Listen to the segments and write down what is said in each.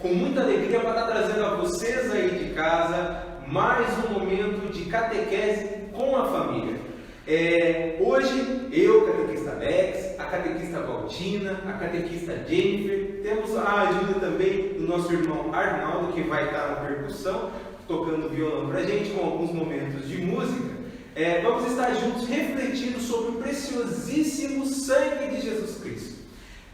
com muita alegria para estar trazendo a vocês aí de casa mais um momento de catequese com a família. Hoje, eu, catequista Alex, a catequista Valtina, a catequista Jennifer, temos a ajuda também do nosso irmão Arnaldo, que vai estar na percussão, tocando violão para a gente, com alguns momentos de música. Vamos estar juntos refletindo sobre o preciosíssimo sangue de Jesus Cristo.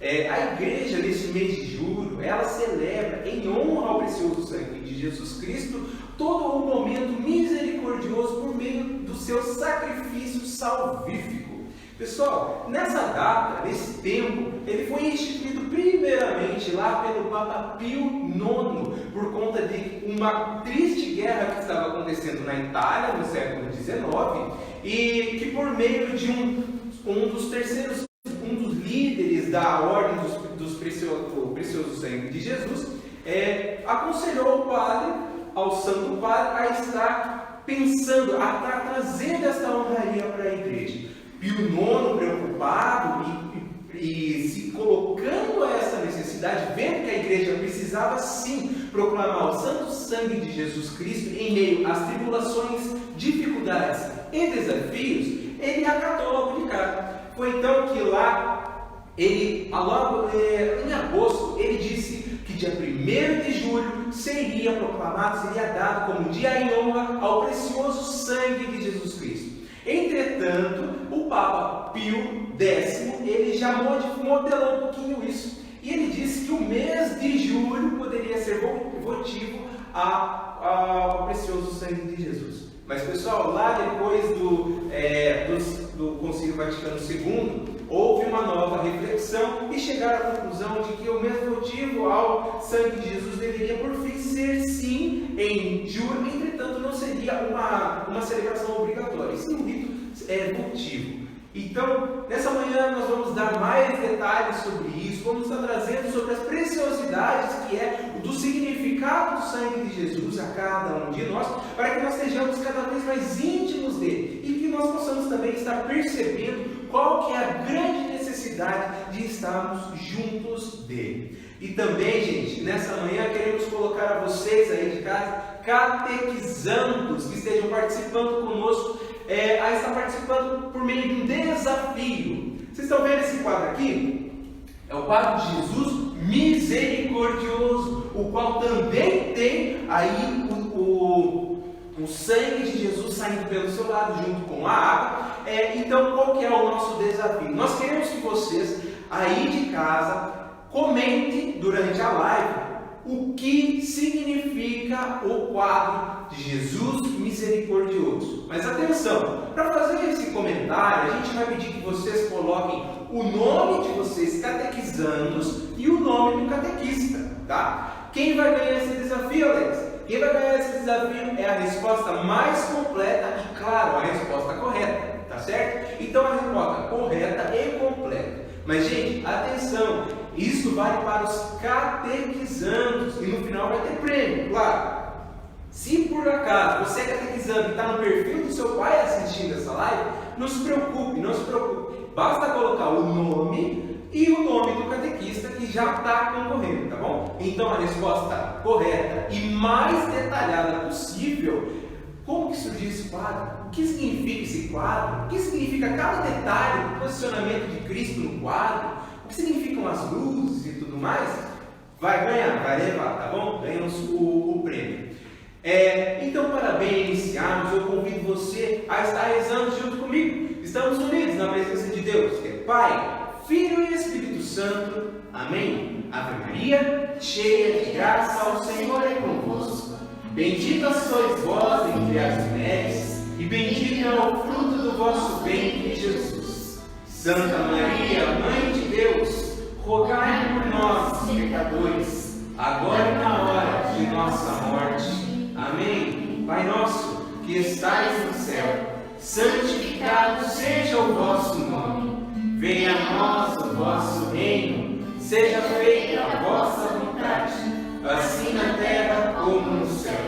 A igreja, nesse mês de julho, ela celebra em honra ao precioso sangue de Jesus Cristo todo o momento misericordioso por meio do seu sacrifício salvífico. Pessoal, nessa data, nesse tempo, ele foi instituído primeiramente lá pelo Papa Pio IX, por conta de uma triste guerra que estava acontecendo na Itália no século XIX, e que por meio de um dos líderes da ordem do precioso sangue de Jesus, aconselhou o padre, ao santo padre, a estar pensando, a estar trazendo esta honraria para a igreja. Pio IX, preocupado e se colocando a essa necessidade, vendo que a igreja precisava sim proclamar o santo sangue de Jesus Cristo em meio às tribulações, dificuldades e desafios, ele acatou logo de cara. Foi então que lá, logo em agosto, ele disse que dia 1º de julho seria proclamado, seria dado como dia em honra ao precioso sangue de Jesus Cristo. Entretanto, o Papa Pio X, ele já modelou um pouquinho isso, e ele disse que o mês de julho poderia ser votivo ao precioso sangue de Jesus. Mas pessoal, lá depois do Concílio Vaticano II, houve uma nova reflexão e chegaram à conclusão de que o mês votivo ao sangue de Jesus deveria por fim ser sim em julho, entretanto não seria uma celebração obrigatória, e sim um rito votivo. Então, nessa manhã nós vamos dar mais detalhes sobre isso, vamos estar trazendo sobre as preciosidades que do significado do sangue de Jesus a cada um de nós, para que nós estejamos cada vez mais íntimos dele e que nós possamos também estar percebendo qual que é a grande necessidade de estarmos juntos dele. E também, gente, nessa manhã queremos colocar a vocês aí de casa, catequizandos que estejam participando conosco, a estar participando por meio de um desafio. Vocês estão vendo esse quadro aqui? É o quadro de Jesus misericordioso, o qual também tem aí o sangue de Jesus saindo pelo seu lado junto com a água. Então, qual que é o nosso desafio? Nós queremos que vocês aí de casa comentem durante a live o que significa o quadro de Jesus misericordioso. Mas atenção, para fazer esse comentário, a gente vai pedir que vocês coloquem o nome de vocês catequizandos e o nome do catequista, tá? Quem vai ganhar esse desafio, Alex? Quem vai ganhar esse desafio é a resposta mais completa e, claro, a resposta correta, tá certo? Então, a resposta correta e completa. Mas, gente, atenção, isso vale para os catequizandos e no final vai ter prêmio, claro. Se por acaso você é catequizando e está no perfil do seu pai assistindo essa live, não se preocupe. Basta colocar o nome e o nome do catequista que já está concorrendo, tá bom? Então a resposta correta e mais detalhada possível: como que surgiu esse quadro? O que significa esse quadro? O que significa cada detalhe do posicionamento de Cristo no quadro? O que significam as luzes e tudo mais? Vai ganhar, vai levar, tá bom? Ganhamos o prêmio. Então, para bem iniciarmos, eu convido você a estar rezando junto comigo. Estamos unidos na presença de Deus, que é Pai, Filho e Espírito Santo. Amém? Ave Maria, cheia de graça, o Senhor é convosco. Bendita sois vós entre as mulheres, e bendito é o fruto do vosso ventre, Jesus. Santa Maria, Mãe de Deus, rogai por nós, pecadores, agora e na hora de nossa morte. Amém. Pai nosso, que estais no céu, santificado seja o vosso nome. Venha a nós o vosso reino. Seja feita a vossa vontade, assim na terra como no céu.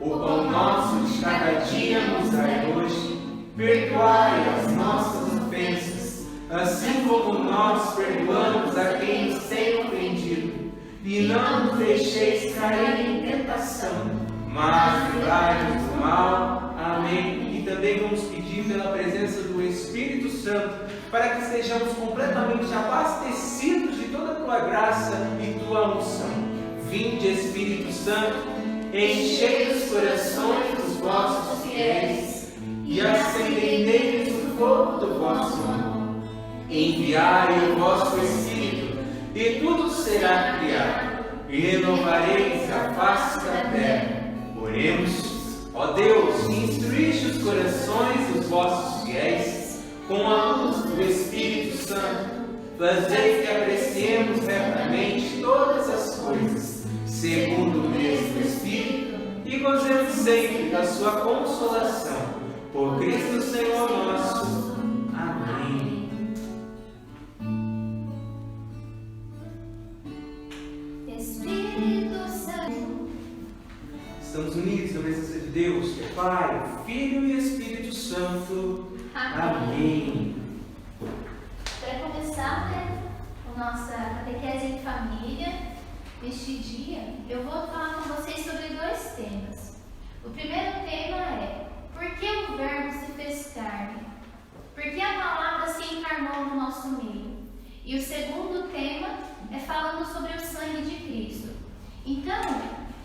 O pão nosso de cada dia nos dai hoje. Perdoai as nossas ofensas, assim como nós perdoamos a quem nos tem ofendido. E e não nos deixeis cair em tentação, mas livrai-nos do mal. Amém. E também vamos pedir pela presença do Espírito Santo, para que sejamos completamente abastecidos de toda a tua graça e tua unção. Vinde, Espírito Santo, enchei os corações dos vossos fiéis e acendei neles o fogo do vosso amor. Enviai o vosso Espírito, e tudo será criado, e renovareis a face da terra. Oremos. Ó Deus, que instruíste os corações dos vossos fiéis com a luz do Espírito Santo, fazei que apreciemos retamente todas as coisas, segundo o mesmo Espírito, e gozemos sempre da sua consolação. Por Cristo Senhor nosso. Amém. Espírito Santo. Estamos unidos na presença de Deus, que é Pai, Filho e Espírito Santo. Amém. Para começar, a nossa catequese em família, neste dia, eu vou falar com vocês sobre dois temas. O primeiro tema é: por que o Verbo se fez carne? Por que a palavra se encarnou no nosso meio? E o segundo tema é falando sobre o sangue de Cristo. Então,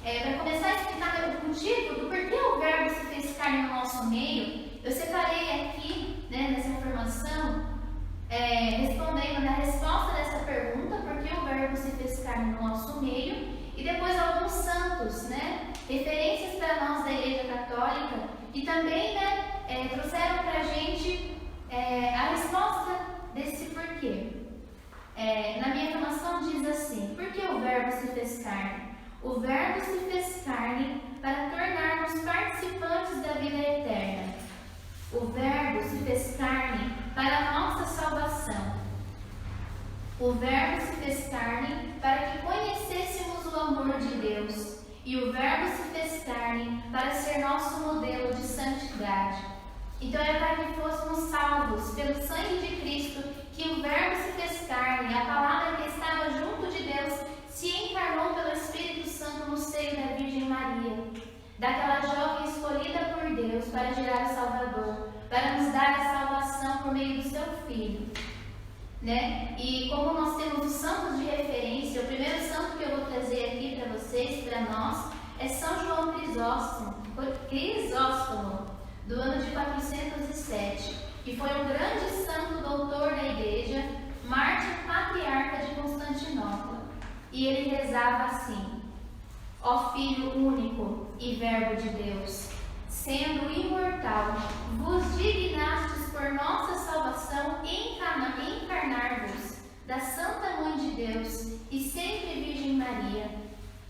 para começar a explicar o motivo do porquê o Verbo se fez carne no nosso meio, eu separei aqui, nessa informação, respondendo na resposta dessa pergunta, por que o Verbo se fez carne no nosso meio, e depois alguns santos, referências para nós da Igreja Católica, e também trouxeram para a gente a resposta desse porquê. Na minha informação diz assim: por que o Verbo se fez carne? O Verbo se fez carne para tornar-nos participantes da vida eterna. O Verbo se fez carne para a nossa salvação. O Verbo se fez carne para que conhecêssemos o amor de Deus. E o Verbo se fez carne para ser nosso modelo de santidade. Então é para que fôssemos salvos pelo sangue de Cristo que o Verbo se fez carne, a palavra que estava junto de Deus, se encarnou pelo Espírito Santo no seio da Virgem Maria, daquela jovem escolhida por Deus para gerar o Salvador, para nos dar a salvação por meio do seu Filho. E como nós temos os santos de referência, o primeiro santo que eu vou trazer aqui para vocês, para nós, é São João Crisóstomo, do ano de 407, que foi um grande santo doutor da Igreja, mártir patriarca de Constantinopla. E ele rezava assim: ó Filho único e Verbo de Deus, sendo imortal, vos dignastes por nossa salvação encarnar-vos da Santa Mãe de Deus e sempre Virgem Maria.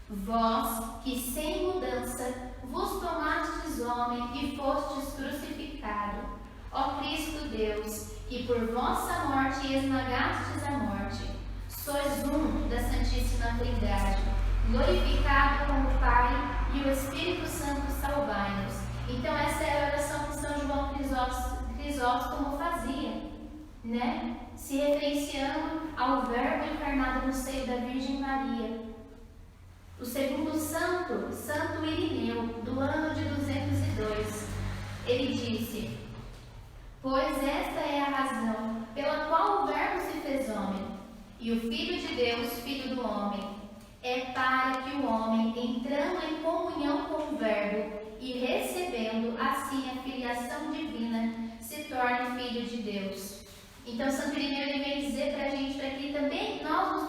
Vós, que sem mudança vos tomastes homem e fostes crucificado, ó Cristo Deus, que por vossa morte esmagastes a morte, sois um da Santíssima Trindade, glorificado como o Pai e o Espírito Santo salvai-nos. Então essa é a oração que São João Crisóstomo fazia, se referenciando ao Verbo encarnado no seio da Virgem Maria. O segundo santo, Santo Irineu, do ano de 202, ele disse: pois esta é a razão pela qual o Verbo se fez homem, e o Filho de Deus, Filho do homem, é para que o homem, entrando em comunhão com o Verbo e recebendo assim a filiação divina, se torne Filho de Deus. Então Santo Irineu ele vem dizer para a gente, para que também nós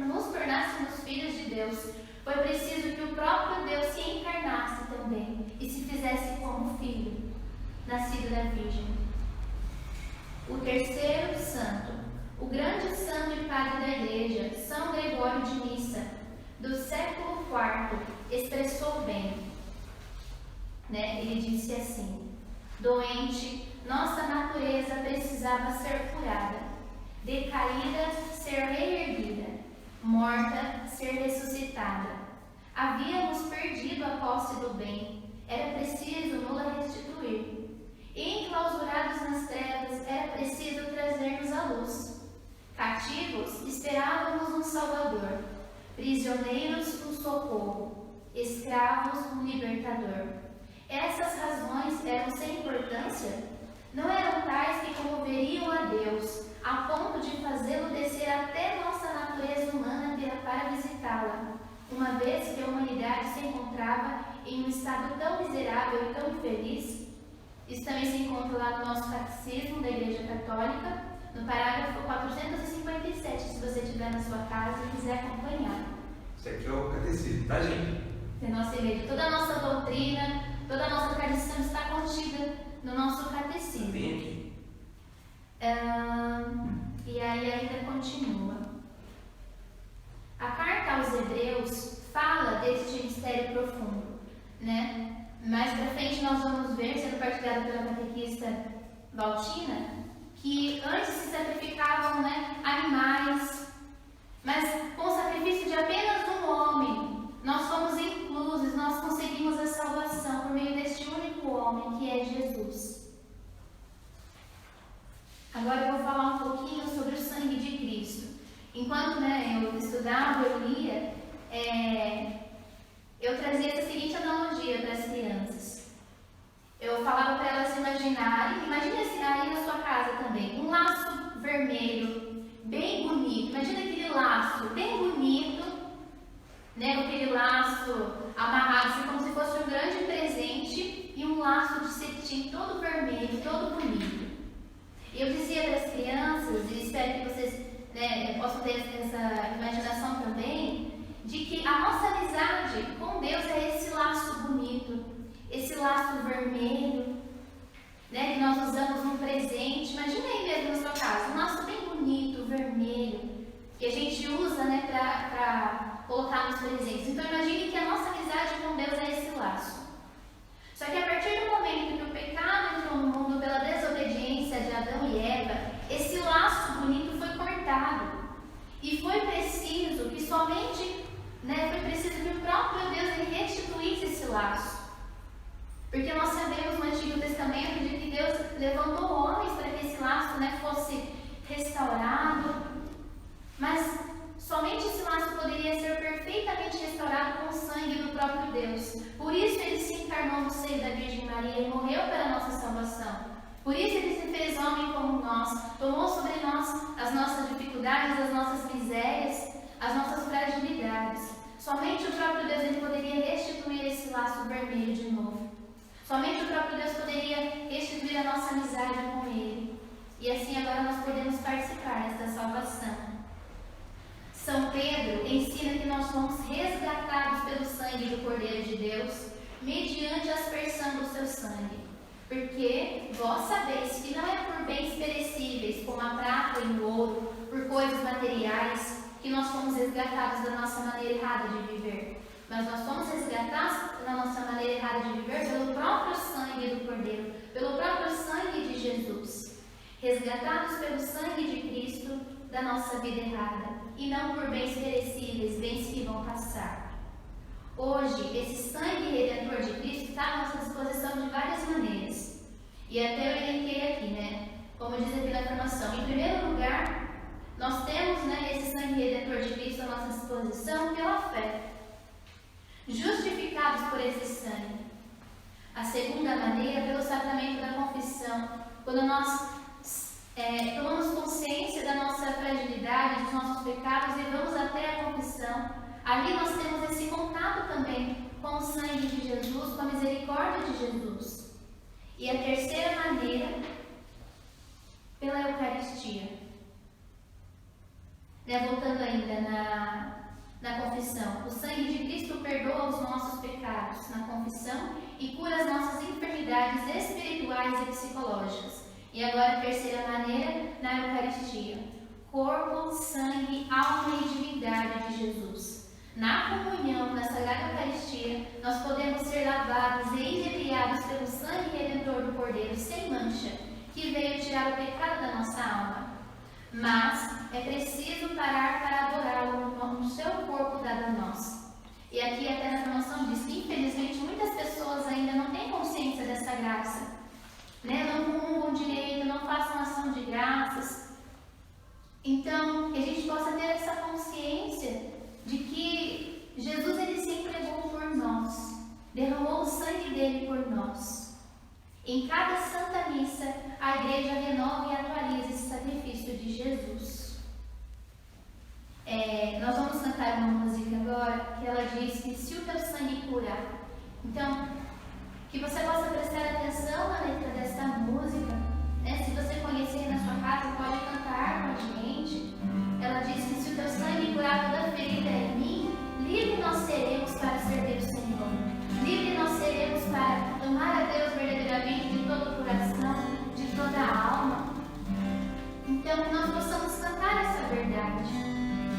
nos tornássemos filhos de Deus, foi preciso que o próprio Deus se encarnasse também e se fizesse como filho, nascido da Virgem. O terceiro santo, o grande santo e padre da Igreja, São Gregório de Nissa, do século IV, expressou bem. Ele disse assim: doente, nossa natureza precisava ser curada, decaída, ser reerguida, morta, ser ressuscitada. Havíamos perdido a posse do bem, era preciso nos restituir. E enclausurados nas trevas, era preciso trazer-nos à luz. Cativos, esperávamos um Salvador. prisioneiros um socorro, escravos um libertador. Essas razões eram sem importância? Não eram tais que comoveriam a Deus, a ponto de fazê-lo descer até nossa natureza humana para visitá-la, uma vez que a humanidade se encontrava em um estado tão miserável e tão infeliz? Isso também se encontra lá no nosso catecismo da Igreja Católica, no parágrafo 457, se você estiver na sua casa e quiser acompanhar. Isso aqui é o catecismo, tá, gente? Da nossa igreja. Toda a nossa doutrina, toda a nossa tradição está contida no nosso catecismo. Bem aqui. E aí ainda continua. A carta aos Hebreus fala deste mistério profundo, né? Mais pra frente nós vamos ver, sendo partilhado pela catequista Valtina, que antes se sacrificavam, né, animais, mas com o sacrifício de apenas um homem, nós fomos inclusos, nós conseguimos a salvação por meio deste único homem, que é Jesus. Agora eu vou falar um pouquinho sobre o sangue de Cristo. Enquanto, né, eu estudava, eu lia, eu trazia essa seguinte analogia para as crianças. Eu falava para elas imaginarem, imagine assim, aí na sua casa também, um laço vermelho, bem bonito. Imagina aquele laço bem bonito, né, aquele laço amarrado, assim, como se fosse um grande presente, e um laço de cetim todo vermelho, todo bonito. Eu dizia para as crianças, e espero que vocês, né, possam ter essa imaginação também, de que a nossa amizade com Deus é esse laço bonito, esse laço vermelho, né, que nós usamos num presente. Imagina aí mesmo na sua casa, um laço bem bonito, vermelho, que a gente usa, né, para colocar nos presentes. Então imagine que a nossa amizade com Deus é esse laço. Só que a partir do momento que o pecado entrou no mundo pela desobediência de Adão e Eva, esse laço bonito foi cortado. E foi preciso que somente, né, foi preciso que o próprio Deus ele restituísse esse laço. Porque nós sabemos no Antigo Testamento de que Deus levantou homens para que esse laço, né, fosse restaurado. Mas somente esse laço poderia ser perfeitamente restaurado com o sangue do próprio Deus. Por isso ele se encarnou no seio da Virgem Maria e morreu para a nossa salvação. Por isso ele se fez homem como nós, tomou sobre nós as nossas dificuldades, as nossas misérias, as nossas fragilidades. Somente o próprio Deus ele poderia restituir esse laço vermelho de novo. Somente o próprio Deus poderia restituir a nossa amizade com Ele. E assim agora nós podemos participar desta salvação. São Pedro ensina que nós somos resgatados pelo sangue do Cordeiro de Deus, mediante a aspersão do seu sangue. Porque vós sabeis que não é por bens perecíveis, como a prata e o ouro, por coisas materiais, que nós fomos resgatados da nossa maneira errada de viver. Mas nós fomos resgatados da nossa maneira errada de viver pelo próprio sangue do Cordeiro, pelo próprio sangue de Jesus. Resgatados pelo sangue de Cristo da nossa vida errada, e não por bens perecíveis, bens que vão passar. Hoje, esse sangue redentor de Cristo está à nossa disposição de várias maneiras. E até eu elenquei aqui, né? Como diz aqui na formação, em primeiro lugar, nós temos, né, esse sangue redentor de Cristo à nossa disposição pela fé, justificados por esse sangue. A segunda maneira, pelo sacramento da confissão, quando nós tomamos consciência da nossa fragilidade, dos nossos pecados e vamos até a confissão, ali nós temos esse contato também com o sangue de Jesus, com a misericórdia de Jesus. E a terceira maneira, pela Eucaristia. Voltando ainda na confissão, o sangue de Cristo perdoa os nossos pecados na confissão e cura as nossas enfermidades espirituais e psicológicas. E agora a terceira maneira, na Eucaristia, corpo, sangue, alma e divindade de Jesus. Na comunhão, na Sagrada Eucaristia, nós podemos ser lavados e inebriados pelo sangue redentor do Cordeiro sem mancha, que veio tirar o pecado da nossa alma. Mas é preciso parar para adorá-lo no seu corpo dado a nós. E aqui até na formação diz que infelizmente muitas pessoas ainda não têm consciência dessa graça, né? Não comungam direito, não façam ação de graças. Então, que a gente possa ter essa consciência de que dele por nós. Em cada Santa Missa, a Igreja renova e atualiza esse sacrifício de Jesus. Nós vamos cantar uma música agora que ela diz que se o teu sangue curar. Então, que você possa prestar atenção na letra desta música. Se você conhecer na sua casa, pode cantar com a gente. Ela diz que se o teu sangue curar toda ferida em mim, livre nós seremos para servir o Senhor. Livre nós seremos para amar a Deus verdadeiramente de todo o coração, de toda a alma. Então, que nós possamos cantar essa verdade.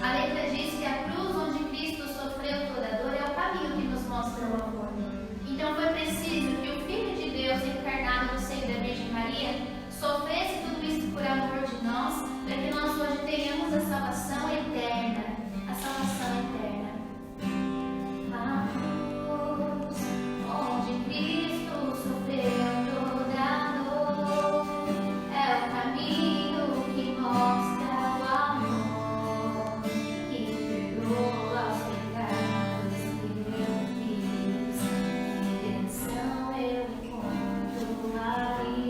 A letra diz que a cruz onde Cristo sofreu toda a dor é o caminho que nos mostra o amor. Então, foi preciso que o Filho de Deus, encarnado no seio da Virgem Maria, sofresse tudo isso por amor de nós, para que nós hoje tenhamos a salvação eterna. A salvação eterna. A cruz onde Cristo sofreu toda a dor é o caminho que mostra o amor, que perdoa os pecados que eu fiz. Redenção eu encontro ali.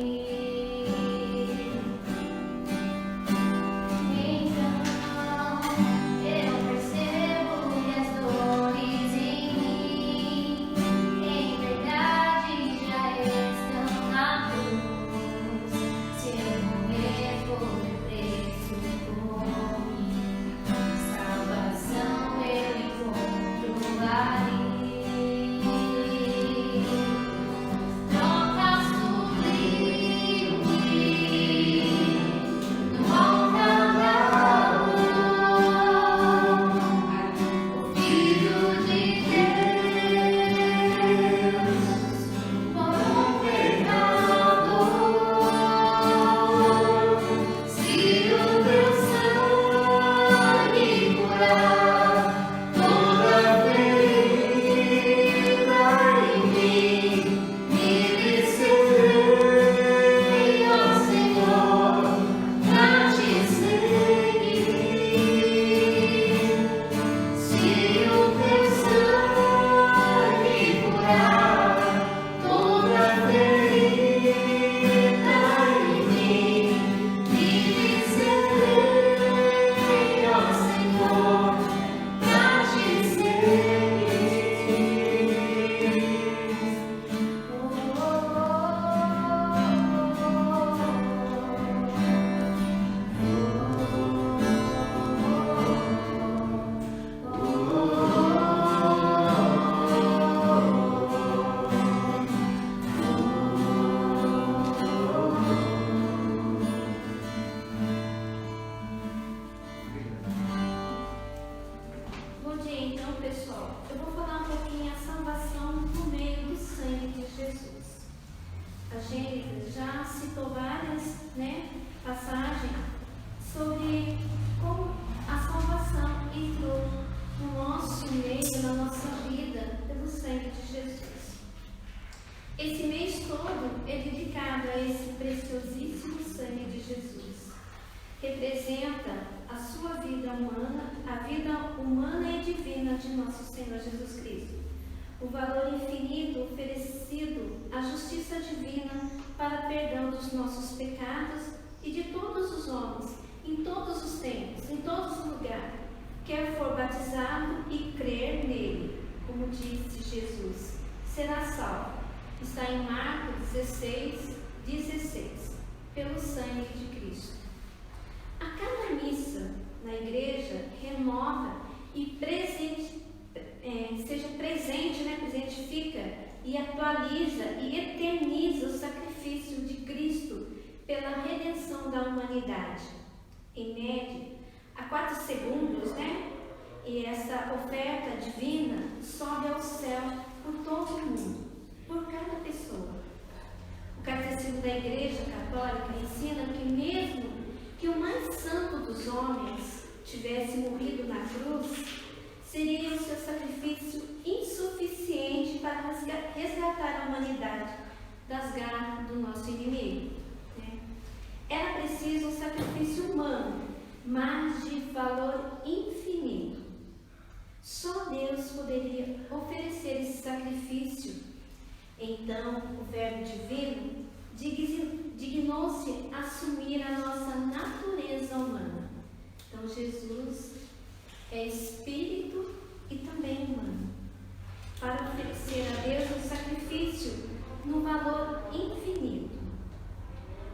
Passagens sobre como a salvação entrou no nosso meio, na nossa vida, pelo sangue de Jesus. Esse mês todo é dedicado a esse preciosíssimo sangue de Jesus. Representa a sua vida humana, a vida humana e divina de nosso Senhor Jesus Cristo. O valor infinito oferecido, a justiça divina para perdão dos nossos pecados e de todos os homens, em todos os tempos, em todos os lugares, quer for batizado e crer nele, como disse Jesus, será salvo. Está em Marcos 16:16, pelo sangue de Cristo. A cada missa na igreja renova e presentifica e atualiza e eterniza o sacrifício de Cristo pela redenção da humanidade. Em média, a 4 segundos, E essa oferta divina sobe ao céu por todo o mundo, por cada pessoa. O Catecismo da Igreja Católica ensina que mesmo que o mais santo dos homens tivesse morrido na cruz, seria o seu sacrifício insuficiente para resgatar a humanidade das garras do nosso inimigo. Era preciso um sacrifício humano, mas de valor infinito. Só Deus poderia oferecer esse sacrifício Então, o Verbo Divino dignou-se assumir a nossa natureza humana. Então, Jesus é espírito e também humano, para oferecer a Deus um sacrifício no valor infinito.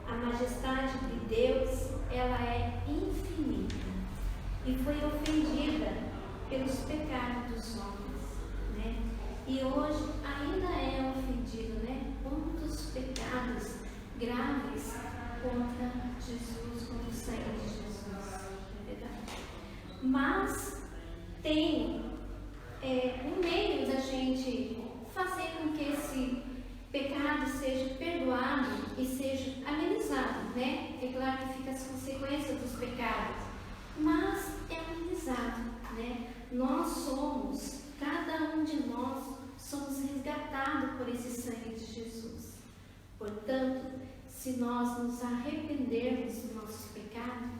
A majestade de Deus, ela é infinita e foi ofendida pelos pecados dos homens, né? E hoje ainda é ofendido, né? Quantos pecados graves contra Jesus, contra o sangue de Jesus, é verdade. Mas tem um meio da gente fazer com que esse pecado seja perdoado e seja amenizado, né? É claro que fica as consequências dos pecados, mas é amenizado, né? Nós somos, cada um de nós somos resgatados por esse sangue de Jesus. Portanto, se nós nos arrependermos do nosso pecado,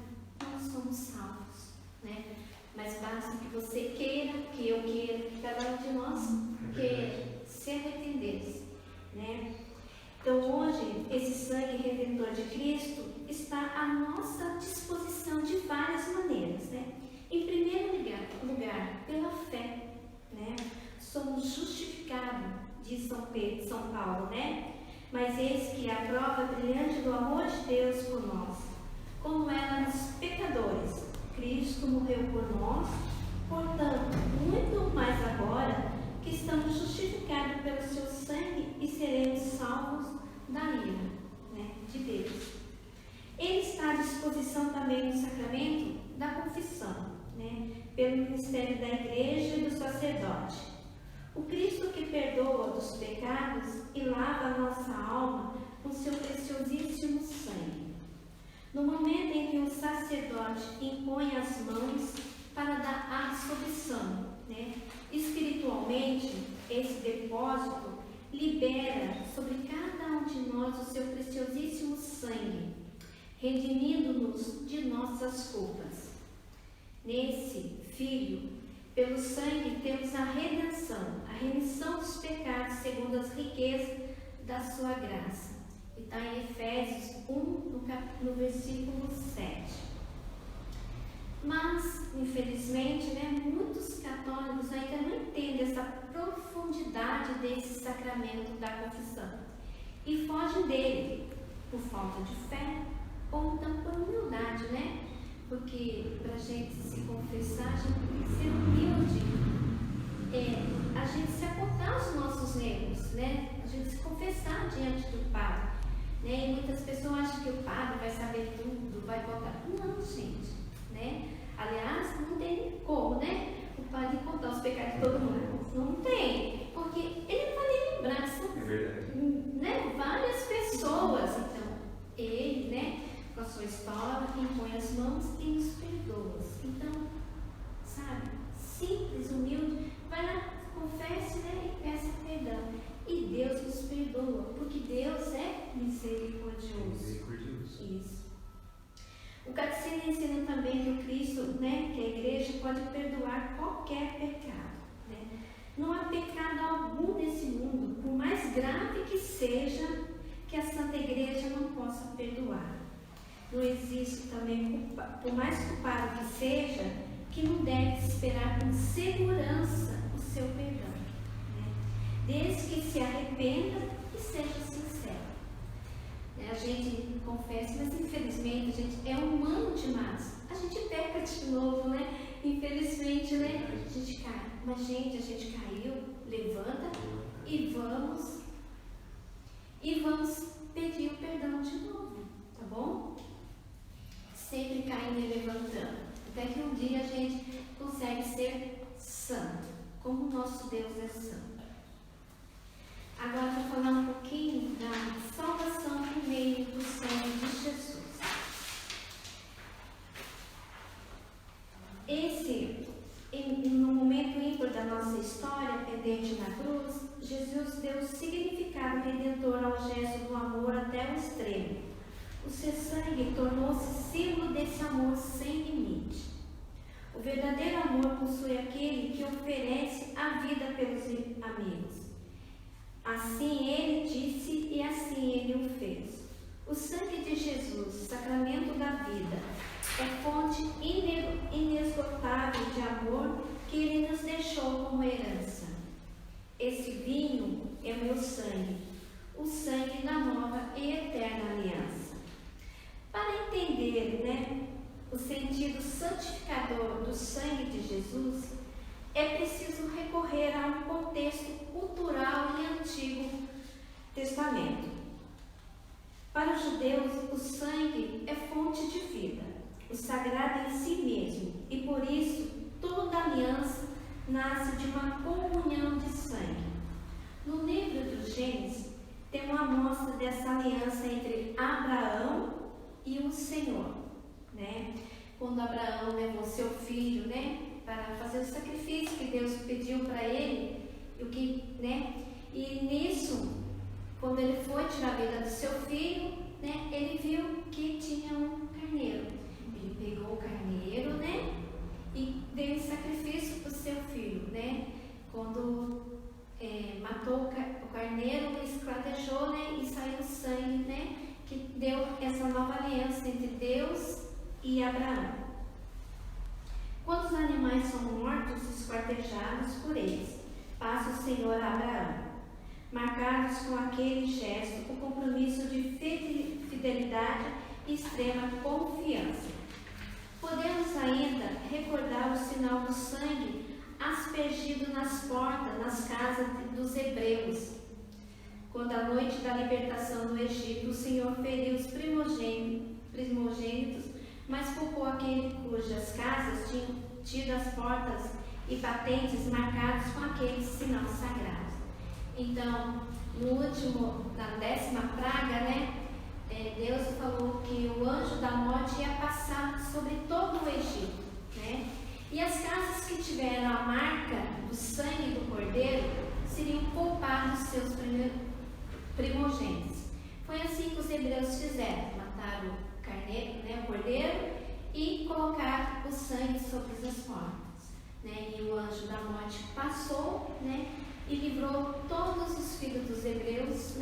nós somos salvos, né? Mas basta que você queira, que eu queira, que cada um de nós queira se arrepender, né? Então hoje, esse sangue redentor de Cristo está à nossa disposição de várias maneiras, né? Em primeiro lugar, pela fé, né? Somos justificados, diz São Paulo, né? Mas eis que a prova brilhante do amor de Deus por nós, como éramos pecadores, Cristo morreu por nós, portanto, muito mais agora que estamos justificados pelo seu sangue e seremos salvos da ira, né, de Deus. Ele está à disposição também no sacramento da confissão, né, pelo ministério da igreja e do sacerdote. O Cristo que perdoa dos pecados e lava a nossa alma com seu preciosíssimo sangue. No momento em que o sacerdote impõe as mãos para dar a absolvição, né, espiritualmente, esse depósito libera sobre cada um de nós o seu preciosíssimo sangue, redimindo-nos de nossas culpas. Nesse Filho, pelo sangue, temos a redenção, a remissão dos pecados segundo as riquezas da sua graça. E está em Efésios 1, no versículo 7. Mas, infelizmente, né, muitos católicos ainda não entendem essa profundidade desse sacramento da confissão e fogem dele por falta de fé ou então por humildade, né? Porque para a gente se confessar, a gente tem que ser humilde, a gente se apontar aos nossos erros, né? A gente se confessar diante do Padre, né? E muitas pessoas acham que o Padre vai saber tudo, vai botar. Não, gente, né? Aliás, não tem como, né? O Padre contar os pecados de todo mundo. Não tem, porque ele não vai nem lembrar, são né, várias pessoas. Então, ele, né, com a sua história, impõe as mãos e nos perdoa. Então, sabe, simples, humilde, vai lá, confesse, né, e peça perdão. E Deus nos perdoa, porque Deus é misericordioso. Isso. O Catecismo ensina também que o Cristo, né, que a Igreja pode perdoar qualquer pecado, né? Não há pecado algum nesse mundo, por mais grave que seja, que a Santa Igreja não possa perdoar. Não existe também, por mais culpado que seja, que não deve esperar com segurança o seu perdão, né? Desde que se arrependa e seja sincero. A gente confessa, mas infelizmente a gente é humano demais. A gente peca de novo, né? Infelizmente, né? A gente cai. Mas, gente, a gente caiu, levanta e vamos pedir o perdão de novo, tá bom? Sempre caindo e levantando. Até que um dia a gente consegue ser santo, como o nosso Deus é santo. Agora vou falar um pouquinho da salvação por meio do sangue de Jesus. No momento ímpar da nossa história, pendente na cruz, Jesus deu significado redentor ao gesto do amor até o extremo. O seu sangue tornou-se símbolo desse amor sem limite. O verdadeiro amor possui aquele que oferece a vida pelos amigos. A Assim ele disse e assim ele o fez. O sangue de Jesus, sacramento da vida, é fonte inesgotável de amor que ele nos deixou como herança. Esse vinho é meu sangue, o sangue da nova e eterna aliança. Para entender, o sentido santificador do sangue de Jesus, é preciso recorrer a um contexto cultural e Antigo Testamento. Para os judeus, o sangue é fonte de vida, o sagrado em si mesmo, e por isso toda aliança nasce de uma comunhão de sangue. No livro do Gênesis, tem uma amostra dessa aliança entre Abraão e o Senhor, Quando Abraão levou seu filho, para fazer o sacrifício que Deus pediu para ele, e nisso, quando ele foi tirar a vida do seu filho, ele viu que tinha um carneiro. Ele pegou o carneiro, e deu em sacrifício para o seu filho, Quando matou o carneiro, esquartejou, e saiu o sangue, que deu essa nova aliança entre Deus e Abraão. Quando os animais são mortos, esquartejados por eles, passa o Senhor a Abraão, marcados com aquele gesto, o compromisso de fidelidade e extrema confiança. Podemos ainda recordar o sinal do sangue aspergido nas portas, nas casas dos hebreus. Quando a noite da libertação do Egito, o Senhor feriu os primogênitos, mas poupou aquele cujas casas tinham tido as portas e batentes marcados com aquele sinal sagrado. Então, na 10ª praga, Deus falou que o anjo da morte ia passar sobre todo o Egito, E as casas que tiveram a marca do sangue do cordeiro seriam poupados seus primogênitos. Foi assim que os hebreus fizeram, mataram o carneiro, o cordeiro, e colocaram o sangue sobre as portas, E o anjo da morte passou, e livrou todos os filhos dos hebreus,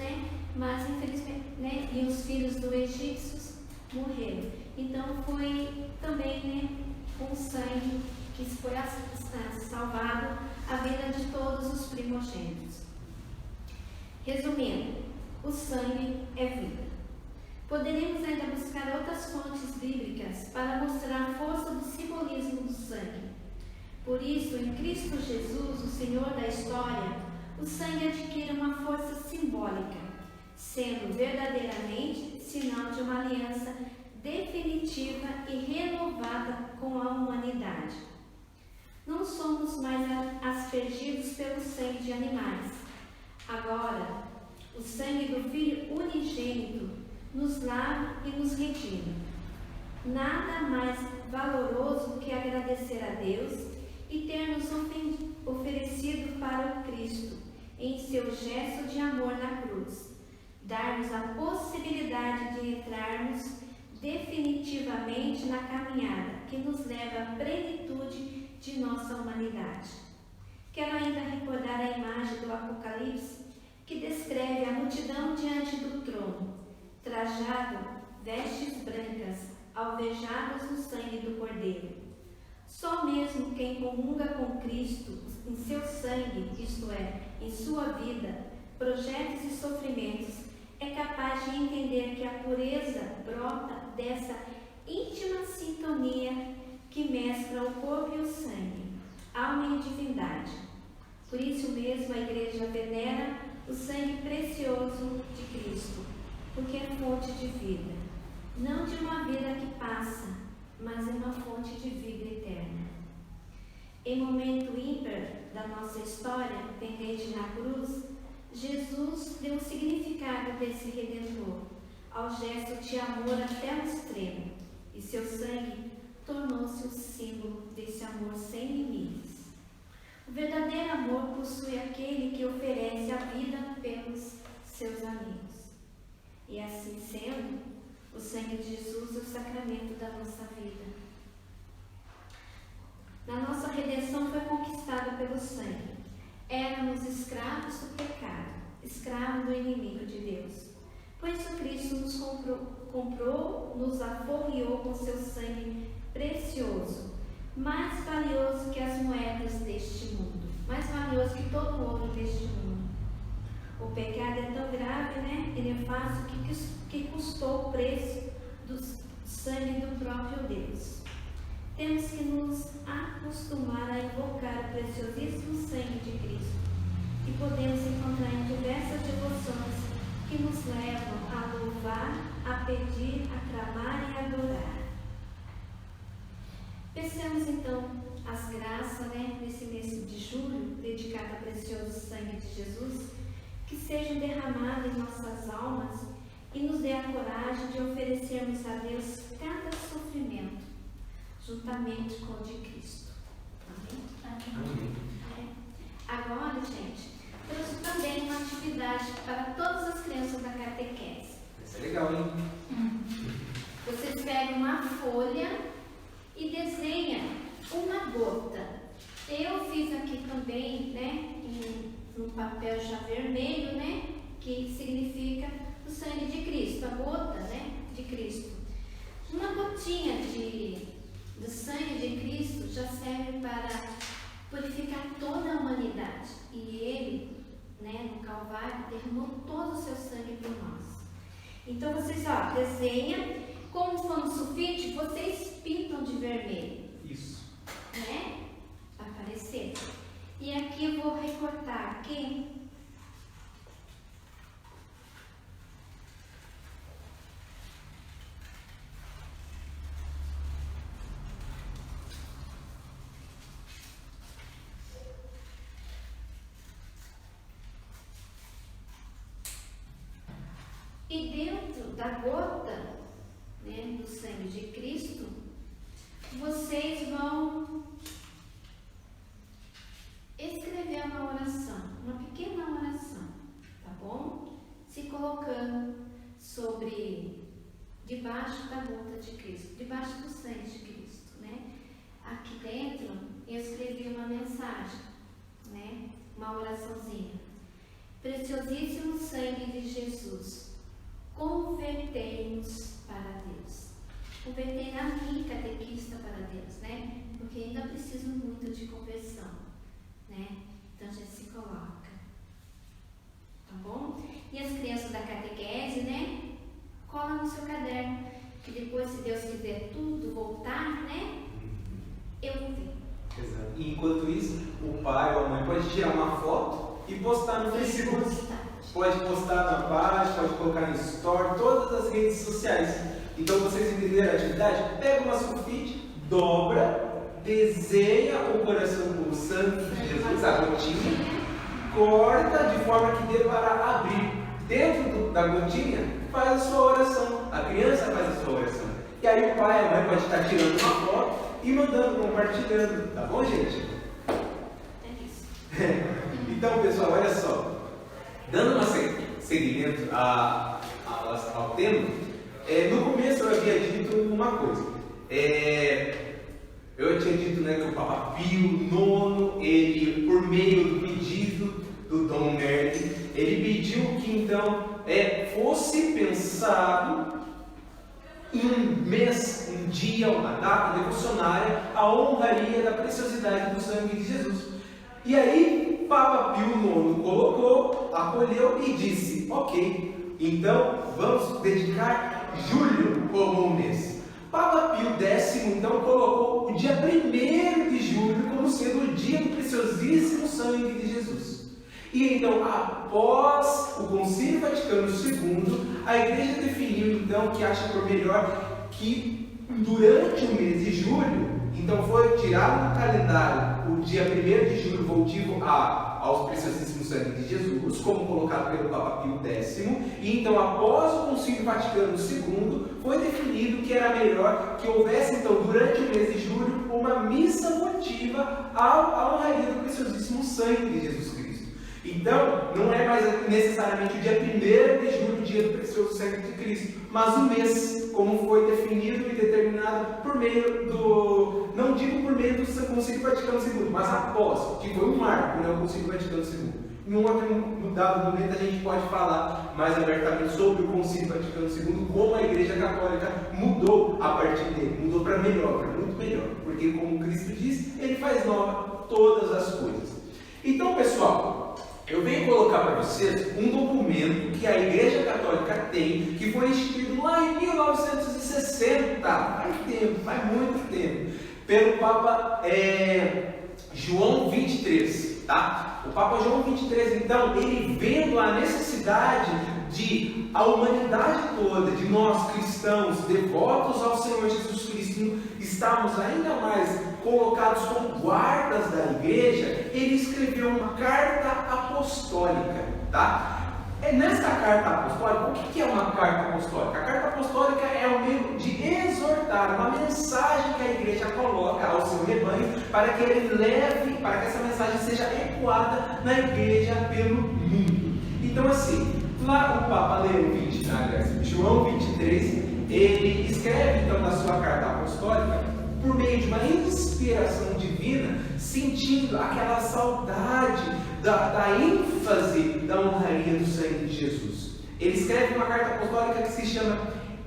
mas infelizmente, e os filhos dos egípcios morreram. Então foi também, com o sangue que foi salvado a vida de todos os primogênitos. Resumindo, o sangue é vida. Poderíamos ainda buscar outras fontes bíblicas para mostrar a força do simbolismo do sangue. Por isso, em Cristo Jesus, o Senhor da história, o sangue adquire uma força simbólica, sendo verdadeiramente sinal de uma aliança definitiva e renovada com a humanidade. Não somos mais aspergidos pelo sangue de animais. Agora, o sangue do Filho unigênito nos lava e nos redime. Nada mais valoroso que agradecer a Deus e ter nos oferecido para o Cristo, em seu gesto de amor na cruz, dar-nos a possibilidade de entrarmos definitivamente na caminhada que nos leva à plenitude de nossa humanidade. Quero ainda recordar a imagem do Apocalipse que descreve a multidão diante do trono, trajado, vestes brancas, alvejadas no sangue do Cordeiro. Só mesmo quem comunga com Cristo em seu sangue, isto é, em sua vida, projetos e sofrimentos, é capaz de entender que a pureza brota dessa íntima sintonia que mescla o corpo e o sangue, alma e divindade. Por isso mesmo a Igreja venera o sangue precioso de Cristo, porque é fonte de vida, não de uma vida que passa, mas é uma fonte de vida eterna. Em momento ímpar da nossa história, pendente na cruz, Jesus deu o significado desse Redentor, ao gesto de amor até o extremo, e seu sangue tornou-se o símbolo desse amor sem limites. O verdadeiro amor possui aquele que oferece a vida pelos seus amigos. E assim sendo, o sangue de Jesus é o sacramento da nossa vida. Na nossa redenção foi conquistada pelo sangue. Éramos escravos do pecado, escravo do inimigo de Deus. Por isso Cristo nos comprou, nos aforriou com seu sangue precioso, mais valioso que as moedas deste mundo, mais valioso que todo o ouro deste mundo. O pecado é tão grave, né? Ele é fácil que custou o preço do sangue do próprio Deus. Temos que nos acostumar a invocar o preciosíssimo sangue de Cristo e podemos encontrar em diversas devoções que nos levam a louvar, a pedir, a clamar e a adorar. Pensemos então as graças, né, nesse mês de julho, dedicado ao precioso sangue de Jesus, que sejam derramadas em nossas almas e nos dê a coragem de oferecermos a Deus cada sofrimento, juntamente com o de Cristo. Amém? Agora, gente, trouxe também uma atividade para todas as crianças da catequese. Isso é legal, hein? Vocês pegam uma folha e desenham uma gota. Eu fiz aqui também, né, no papel já vermelho, né, que significa o sangue de Cristo, a gota, né, de Cristo. Uma gotinha do sangue de Cristo já serve para purificar toda a humanidade. E Ele, né, no Calvário, derramou todo o seu sangue por nós. Então vocês, desenham, como for no sulfite, vocês pintam de vermelho. Isso. Né? Aparecer. E aqui eu vou recortar aqui. E dentro da gota, né, do sangue de Cristo, vocês vão escrever uma oração, uma pequena oração, tá bom? Se colocando debaixo da gota de Cristo, debaixo do sangue de Cristo, né? Aqui dentro eu escrevi uma mensagem, né? Uma oraçãozinha. Preciosíssimo sangue de Jesus, convertei-nos para Deus. Convertei a mim, catequista, para Deus, né? Porque ainda preciso muito de conversão, né? Então a gente se coloca, tá bom? E as crianças da catequese, né? Cola no seu caderno, que depois, se Deus quiser tudo voltar, né? Eu vou ver. Exato. E enquanto isso, o pai ou a mãe pode tirar uma foto e postar no Facebook. Pode postar na página, pode colocar no Story, todas as redes sociais. Então vocês entenderam a atividade? Pega uma sulfite, dobra, desenha o coração com o sangue de Jesus, a gotinha, corta de forma que dê para abrir. Dentro da gotinha, faz a sua oração. A criança faz a sua oração. E aí o pai e a mãe pode estar tirando uma foto e mandando, compartilhando. Tá bom, gente? É isso. Então, pessoal, olha só. Dando seguimento ao tema, no começo eu havia dito uma coisa. Eu tinha dito, né, que o Papa Pio IX, ele, por meio do pedido do Dom Merlin, ele pediu que então fosse pensado um mês, um dia, uma data devocionária, a honraria da preciosidade do sangue de Jesus. E aí, Papa Pio IX colocou, acolheu e disse: ok, então vamos dedicar julho como um mês. Papa Pio X então colocou o dia 1º de julho como sendo o dia do preciosíssimo sangue de Jesus. E então, após o Concílio Vaticano II, a Igreja definiu então que acha por melhor que durante o mês de julho, então foi tirado do calendário o dia 1º de julho voltivo aos preciosíssimos sangue de Jesus, como colocado pelo Papa Pio X, e então após o Concílio Vaticano II, foi definido que era melhor que houvesse então durante o mês de julho uma missa votiva à honraria do preciosíssimo sangue de Jesus Cristo. Então, não é mais necessariamente o dia 1º de julho, o dia do precioso sangue de Cristo, mas o mês, como foi definido e determinado por meio não digo por meio do Concílio Vaticano II, mas após, que foi um marco, né, o Concílio Vaticano II. Em um outro dado momento a gente pode falar mais abertamente sobre o Concílio Vaticano II, como a Igreja Católica mudou a partir dele, mudou para melhor, para muito melhor, porque como Cristo diz, Ele faz nova todas as coisas. Então, pessoal, eu venho colocar para vocês um documento que a Igreja Católica tem, que foi instituído lá em 1960, faz tempo, faz muito tempo, pelo Papa João 23. Tá? O Papa João 23, então, ele vendo a necessidade de a humanidade toda, de nós cristãos, devotos ao Senhor Jesus Cristo, estarmos ainda mais colocados como guardas da igreja, ele escreveu uma carta apostólica, tá? Nessa carta apostólica, o que é uma carta apostólica? A carta apostólica é um meio de exortar, uma mensagem que a igreja coloca ao seu rebanho para que ele leve, para que essa mensagem seja ecoada na igreja pelo mundo. Então, assim, lá o Papa João 23, ele escreve então na sua carta apostólica por meio de uma inspiração divina, sentindo aquela saudade da ênfase da honraria do sangue de Jesus. Ele escreve uma carta apostólica que se chama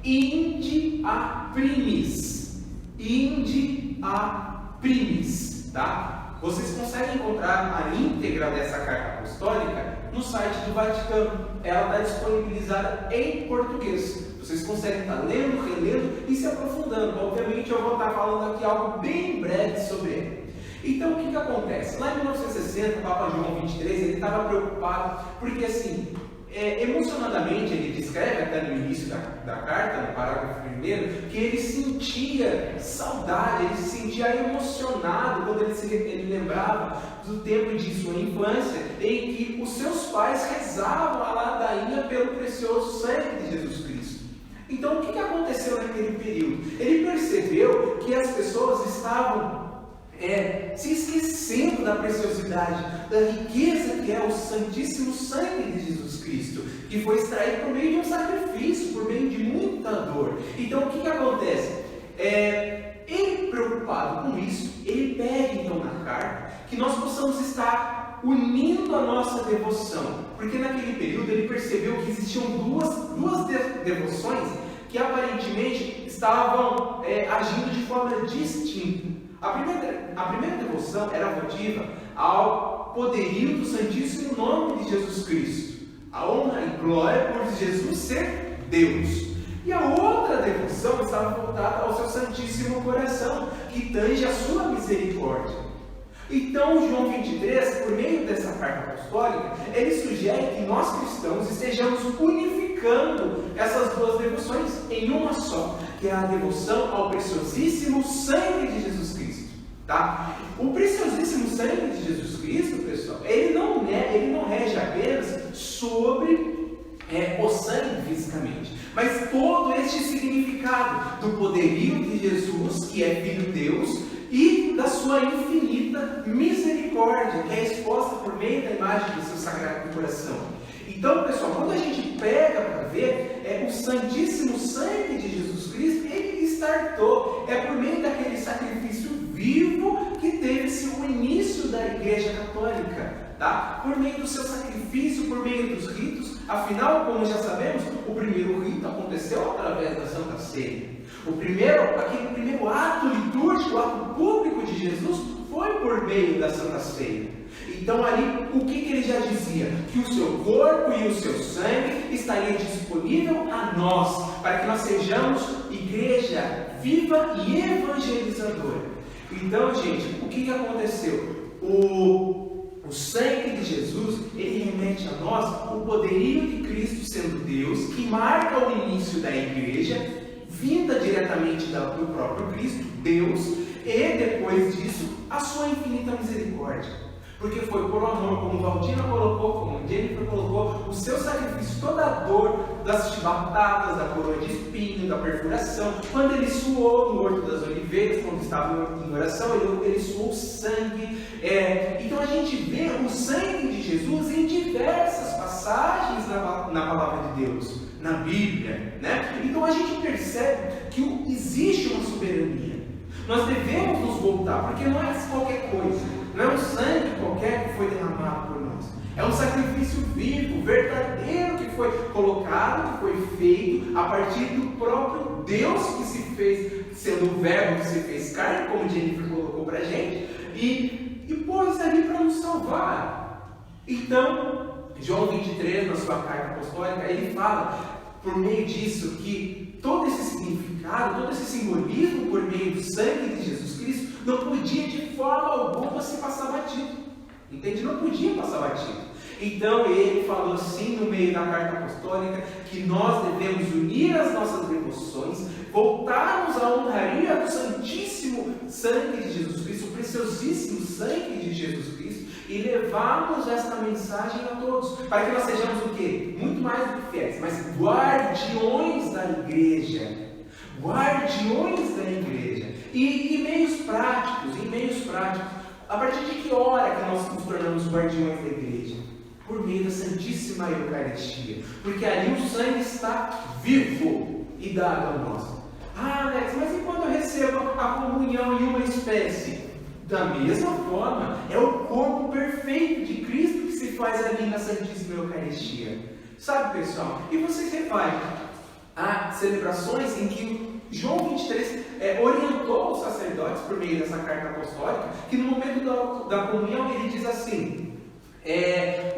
Inde a Primis. Inde a Primis, tá? Vocês conseguem encontrar a íntegra dessa carta apostólica no site do Vaticano. Ela está disponibilizada em português. Vocês conseguem estar lendo, relendo e se aprofundando. Obviamente eu vou estar falando aqui algo bem breve sobre ela. Então o que acontece? Lá em 1960, o Papa João 23, ele estava preocupado, porque assim, emocionadamente, ele descreve até no início da carta, no parágrafo 1º, que ele sentia saudade, ele se sentia emocionado quando ele lembrava do tempo de sua infância, em que os seus pais rezavam a ladainha pelo precioso sangue de Jesus Cristo. Então o que aconteceu naquele período? Ele percebeu que as pessoas estavam se esquecendo da preciosidade, da riqueza que é o Santíssimo Sangue de Jesus Cristo, que foi extraído por meio de um sacrifício, por meio de muita dor. Então o que acontece? Ele, preocupado com isso, ele pede então na carta que nós possamos estar unindo a nossa devoção, porque naquele período ele percebeu que existiam duas devoções que aparentemente estavam agindo de forma distinta. A primeira devoção era votiva ao poderio do Santíssimo Nome de Jesus Cristo, a honra e glória por Jesus ser Deus. E a outra devoção estava voltada ao seu Santíssimo Coração, que tange a sua misericórdia. Então, João 23, por meio dessa carta apostólica, ele sugere que nós cristãos estejamos unificando essas duas devoções em uma só, que é a devoção ao preciosíssimo sangue de Jesus Cristo. Tá? O preciosíssimo sangue de Jesus Cristo, pessoal, ele não rege apenas sobre o sangue fisicamente, mas todo este significado do poderio de Jesus, que é Filho de Deus, e da sua infinita misericórdia, que é exposta por meio da imagem do seu Sagrado Coração. Então, pessoal, quando a gente pega para ver, o Santíssimo Sangue de Jesus Cristo, ele startou, por meio daquele sacrifício vivo que teve-se o início da Igreja Católica, tá? Por meio do seu sacrifício, por meio dos ritos. Afinal, como já sabemos, o primeiro rito aconteceu através da Santa Ceia. Aquele primeiro ato litúrgico, o ato público de Jesus, foi por meio da Santa Ceia. Então ali, o que ele já dizia? Que o seu corpo e o seu sangue estaria disponível a nós, para que nós sejamos igreja viva e evangelizadora. Então, gente, o que aconteceu? O sangue de Jesus, ele remete a nós o poderio de Cristo sendo Deus, que marca o início da igreja, vinda diretamente do próprio Cristo, Deus, e depois disso, a sua infinita misericórdia. Porque foi por amor, como Valdina colocou, como Jennifer colocou, o seu sacrifício, toda a dor das chibatadas, da coroa de espinho, da perfuração, quando ele suou no Horto das Oliveiras, quando estava em oração, ele suou sangue. Então a gente vê o sangue de Jesus em diversas passagens na palavra de Deus, na Bíblia, né? Então a gente percebe que existe uma soberania. Nós devemos nos voltar, porque não é qualquer coisa. Não é um sangue qualquer que foi derramado por nós. É um sacrifício vivo, verdadeiro, que foi colocado, que foi feito a partir do próprio Deus que se fez, sendo o verbo que se fez carne, como Jennifer colocou pra gente, e pôs ali para nos salvar. Então, João 23, na sua carta apostólica, ele fala, por meio disso, que todo esse significado, todo esse simbolismo por meio do sangue de Jesus Cristo, não podia de forma alguma se passar batido. Entende? Não podia passar batido. Então ele falou assim no meio da carta apostólica que nós devemos unir as nossas devoções, voltarmos à honraria do santíssimo sangue de Jesus Cristo, o preciosíssimo sangue de Jesus Cristo, e levarmos esta mensagem a todos, para que nós sejamos o quê? Muito mais do que fiéis, mas guardiões da igreja. Guardiões da igreja. E meios práticos, a partir de que hora que nós nos tornamos guardiões da igreja? Por meio da Santíssima Eucaristia. Porque ali o sangue está vivo e dado a nós. Ah, Alex, mas e quando eu recebo a comunhão em uma espécie? Da mesma forma, é o corpo perfeito de Cristo que se faz ali na Santíssima Eucaristia. Sabe, pessoal? E vocês reparem, há celebrações em que João 23 orientou os sacerdotes por meio dessa carta apostólica, que no momento da comunhão ele diz assim: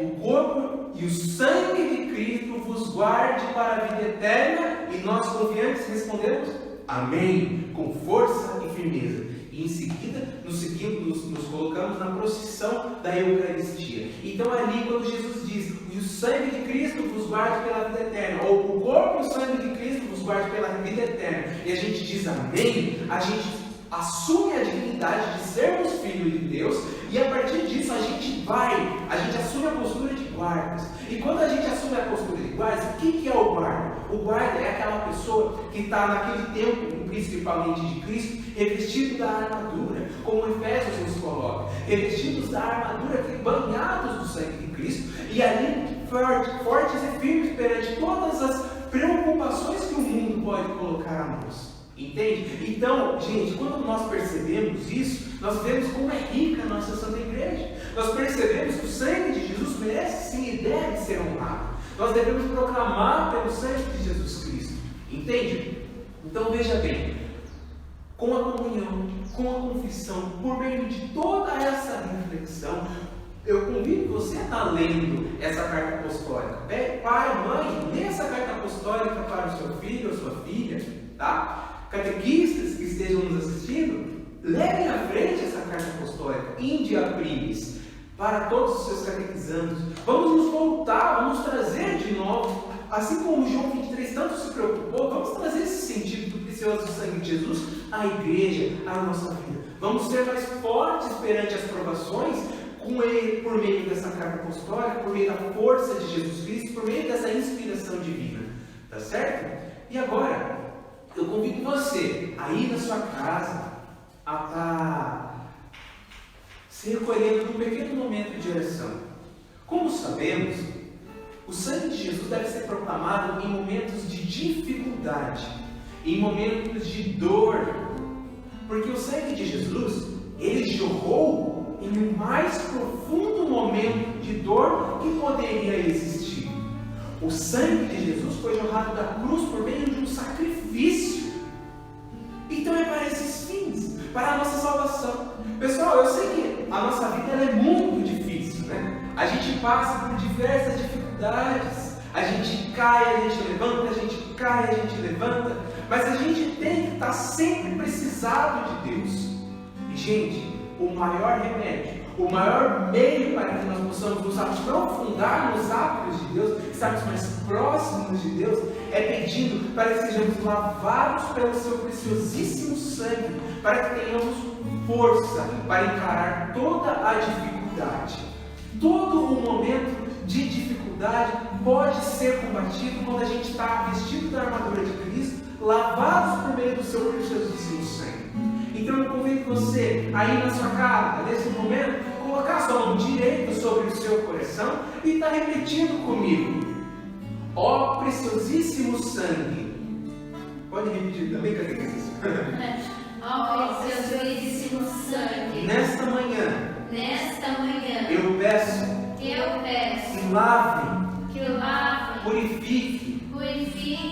o corpo e o sangue de Cristo vos guarde para a vida eterna, e nós confiantes respondemos amém, com força e firmeza. E em seguida nos colocamos na procissão da Eucaristia. Então ali quando Jesus diz, e o sangue de Cristo vos guarde pela vida eterna, ou o corpo e o sangue de Cristo vos guarde pela vida eterna, e a gente diz amém, a gente assume a dignidade de sermos filhos de Deus, e a partir disso a gente assume a postura de guardas. E quando a gente assume a postura de guardas, o que é o guarda? O guarda é aquela pessoa que está naquele tempo, principalmente de Cristo, revestido da armadura, como Efésios nos coloca, revestidos da armadura, banhados do sangue de Cristo, e ali fortes e firmes perante todas as preocupações que o mundo pode colocar a nós. Entende? Então, gente, quando nós percebemos isso, nós vemos como é rica a nossa Santa Igreja. Nós percebemos que o sangue de Jesus merece sim e deve ser honrado. Nós devemos proclamar pelo sangue de Jesus Cristo. Entende? Então veja bem, com a comunhão, com a confissão, por meio de toda essa reflexão, eu convido você a estar lendo essa carta apostólica. Pai, mãe, lê essa carta apostólica para o seu filho ou sua filha, tá? Catequistas que estejam nos assistindo, levem à frente essa carta apostólica, inde a primis, para todos os seus catequizandos. Vamos nos voltar, vamos trazer de novo, assim como João 23 tanto se preocupou, vamos trazer esse sentido do precioso sangue de Jesus à igreja, à nossa vida. Vamos ser mais fortes perante as provações, com ele, por meio dessa carta apostólica, por meio da força de Jesus Cristo, por meio dessa inspiração divina. Tá certo? E agora, eu convido você a ir na sua casa, a estar se recolhendo num pequeno momento de oração. Como sabemos, o sangue de Jesus deve ser proclamado em momentos de dificuldade, em momentos de dor, porque o sangue de Jesus, ele jorrou em um mais profundo momento de dor que poderia existir. O sangue de Jesus foi jorrado da cruz por meio de um sacrifício. Então é para esses fins, para a nossa salvação. Pessoal, eu sei que a nossa vida ela é muito difícil, né? A gente passa por diversas dificuldades. A gente cai, a gente levanta, a gente cai, a gente levanta. Mas a gente tem que estar sempre precisado de Deus. E, gente, o maior remédio, o maior meio para que nós possamos nos aprofundar nos atos de Deus, estarmos mais próximos de Deus, é pedindo para que sejamos lavados pelo seu preciosíssimo sangue, para que tenhamos força para encarar toda a dificuldade. Todo o momento de dificuldade pode ser combatido quando a gente está vestido da armadura de Cristo, lavados por meio do seu preciosíssimo sangue. Então eu convido você a ir na sua casa, nesse momento, colocar a sua mão direita sobre o seu coração e estar repetindo comigo: ó preciosíssimo sangue. Pode repetir também, catequista? Ó preciosíssimo sangue. Nesta manhã, eu eu peço que lavem, purifique,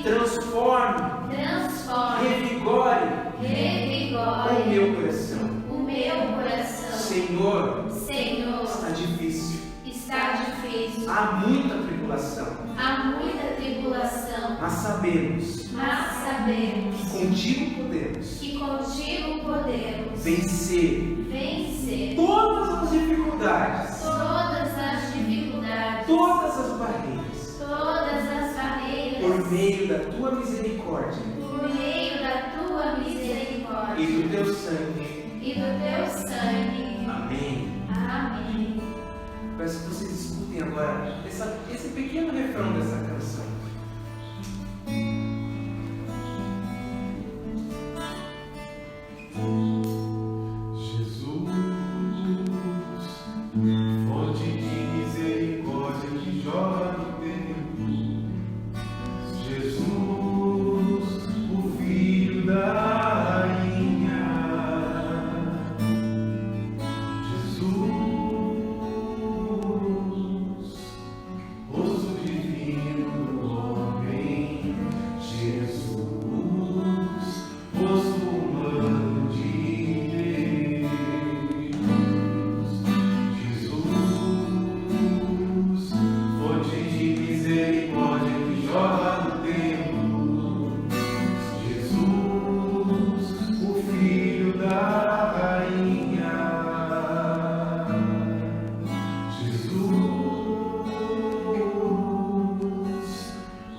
transforme, revigore o meu coração. Senhor, está difícil. Há muita tribulação. Mas sabemos que contigo podemos vencer todas as dificuldades, todas as barreiras, por meio da tua misericórdia e do teu sangue. Amém. Peço que vocês escutem agora esse pequeno refrão dessa canção. Jesus, fonte de misericórdia que jorra do tempo. Jesus, o Filho da Rainha. Jesus, rosto divino do homem. Jesus, rosto humano de Deus. Jesus, fonte de misericórdia que jorra do templo. Jesus, o Filho da Rainha. Jesus,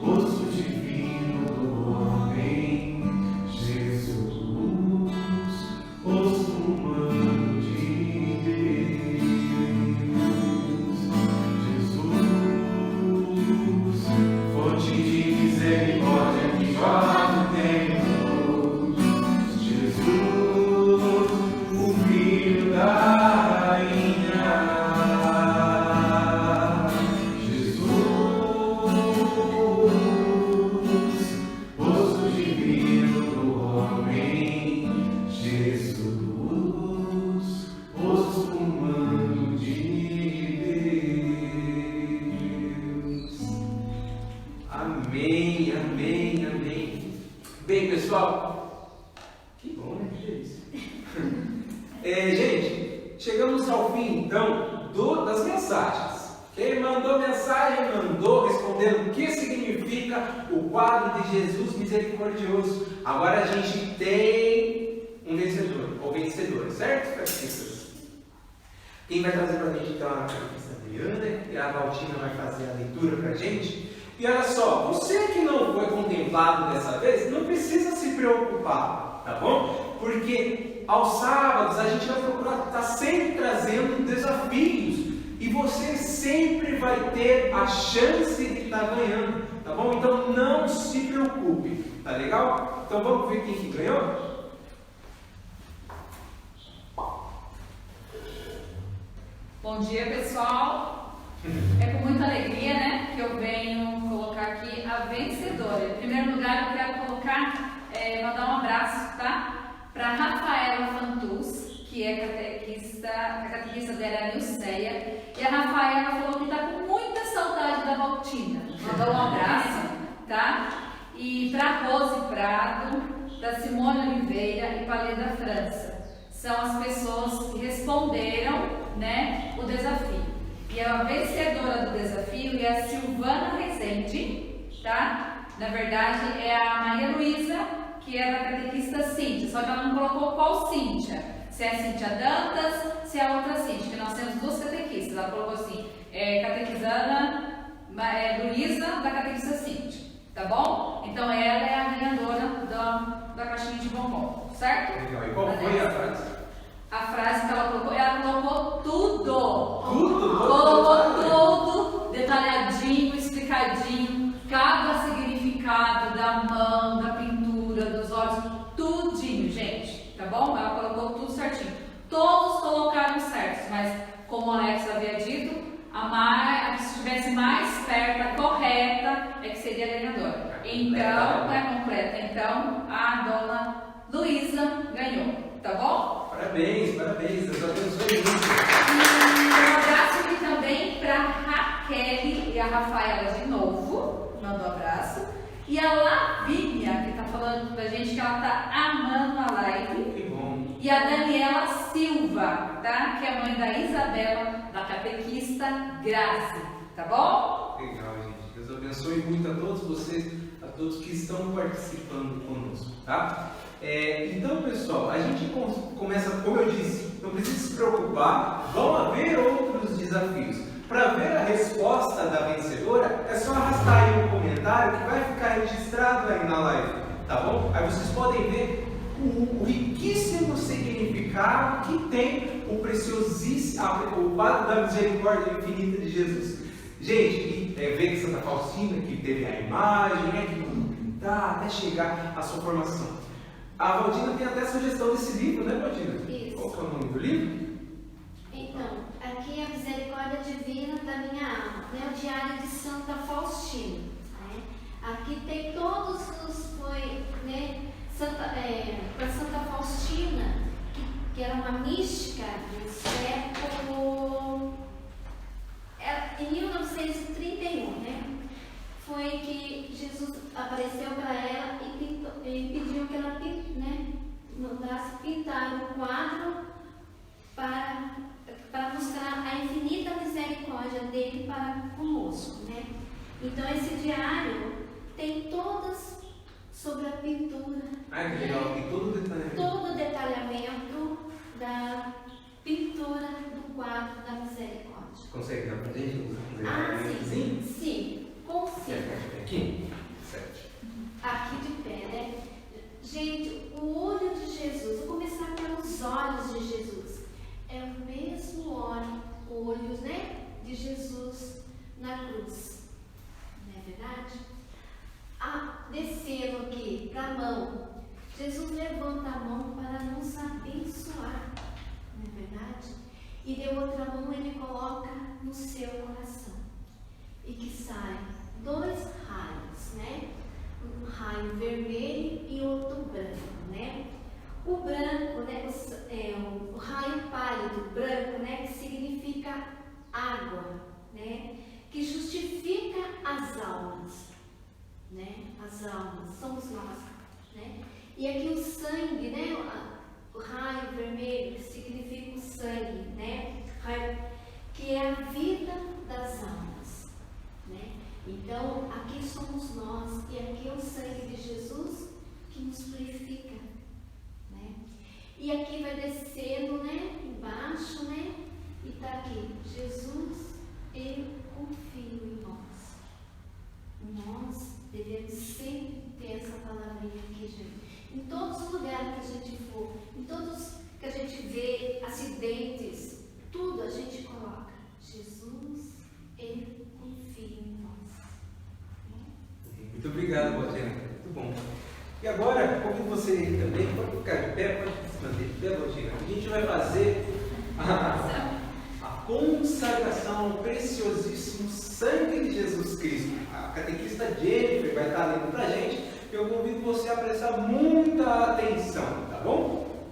rosto divino do homem. Jesus, rosto humano de Deus. Jesus, fonte de misericórdia que jorra do templo. Jesus, o Filho da Rainha. Jesus, rosto divino do homem. Jesus, rosto humano de Deus. Amém. Bem, pessoal, que bom, né? Que delícia. Gente, chegamos ao fim então das mensagens. Quem mandou mensagem mandou respondendo o que significa o quadro de Jesus misericordioso. Agora a gente tem um vencedor ou vencedora, certo, catequistas? Quem vai trazer para a gente então a catequista Adriana, e a Valtina vai fazer a leitura para a gente. E olha só, você que não foi contemplado dessa vez, não precisa se preocupar, tá bom? Porque aos sábados a gente vai procurar estar sempre trazendo desafios e você sempre vai ter a chance de estar ganhando, tá bom? Então não se preocupe, tá legal? Então vamos ver quem que ganhou? Bom dia, pessoal. É com muita alegria, né, que eu venho colocar aqui a vencedora. Em primeiro lugar, eu quero colocar, mandar um abraço, tá? Para Rafaela Fantus, que é a catequista dela, Nilceia. E a Rafaela falou que está com muita saudade da Valtina. Mandou um abraço, tá? E para Rose Prado, da Simone Oliveira e Paleda França. São as pessoas que responderam, né, o desafio. E a vencedora do desafio é a Silvana Rezende, tá? Na verdade, é a Maria Luísa, que é a catequista Cíntia, só que ela não colocou qual Cíntia. Se é a Cíntia Dantas, se é a outra Cíntia, que nós temos duas catequistas. Ela colocou assim, catequizana Luísa, da catequista Cíntia, tá bom? Então ela é a ganhadora da caixinha de bombom, certo? Legal. E qual foi a frase? A frase que ela colocou tudo. Tudo? Colocou tudo detalhadinho, explicadinho, cada significado da mão, da pintura, dos olhos, tudinho, gente, tá bom? Ela colocou tudo certinho. Todos colocaram certos, mas como o Alex havia dito, a que estivesse mais perto, a correta, é que seria a ganhadora. Então, completa. Então, a dona Luísa ganhou, tá bom? Parabéns, Deus abençoe muito. Um abraço aqui também para e a Rafaela de novo, mandou abraço. E a Lavínia, que está falando pra gente que ela está amando a live. Que bom. E a Daniela Silva, tá? Que é a mãe da Isabela, da catequista Grazi, tá bom? Legal, gente. Deus abençoe muito a todos vocês, a todos que estão participando conosco, tá? Então, pessoal, a gente começa, como eu disse, não precisa se preocupar, vão haver outros desafios. Para ver a resposta da vencedora, é só arrastar aí um comentário que vai ficar registrado aí na live, tá bom? Aí vocês podem ver o riquíssimo significado que tem o preciosíssimo, o quadro da misericórdia infinita de Jesus. Gente, ver que Santa Faustina, que teve a imagem, que mandou pintar, até chegar à sua formação. A Valdina tem até sugestão desse livro, né, Valdina? Isso. Qual que é o nome do livro? Então, aqui é a Misericórdia Divina da Minha Alma, né? O Diário de Santa Faustina. Né? Aqui tem todos os, né? Para Santa Faustina, que era uma mística do século. Em 1931, né? Foi que Jesus apareceu para ela e pediu que ela, né, mandasse pintar um quadro para mostrar a infinita misericórdia dele para conosco, né? Então esse diário tem todas sobre a pintura. Ah, que legal, tem todo o detalhamento. Todo o detalhamento da pintura do quadro da misericórdia. Consegue dar pra gente? Sim, consigo. Aqui? Certo. Aqui de pé, né? Gente, o olho de Jesus, vou começar pelos olhos de Jesus. É o mesmo olho, né, de Jesus na cruz. Não é verdade? Descendo aqui para a mão. Jesus levanta a mão para nos abençoar. Não é verdade? E de outra mão ele coloca no seu coração. E que saem 2 raios, né? Um raio vermelho e outro branco, né? O branco, né? O raio pálido branco, né? Que significa água, né? Que justifica as almas, né? As almas somos nós, né? E aqui o sangue, né? O raio vermelho que significa o sangue, né? Que é a vida das almas, né? Então, aqui somos nós e aqui é o sangue de Jesus que nos purifica, né? E aqui vai descendo, né? Embaixo, né? E tá aqui, Jesus, eu confio em nós. Nós devemos sempre ter essa palavrinha aqui, gente. Em todos os lugares que a gente for, em todos que a gente vê acidentes, tudo a gente coloca. Jesus, eu confio em nós. Muito obrigado, Valdina. Muito bom. E agora, convido você também, pode ficar de pé, pode se manter de pé, Valdina. A gente vai fazer a consagração ao preciosíssimo sangue de Jesus Cristo. A catequista Jennifer vai estar lendo para a gente. Eu convido você a prestar muita atenção, tá bom?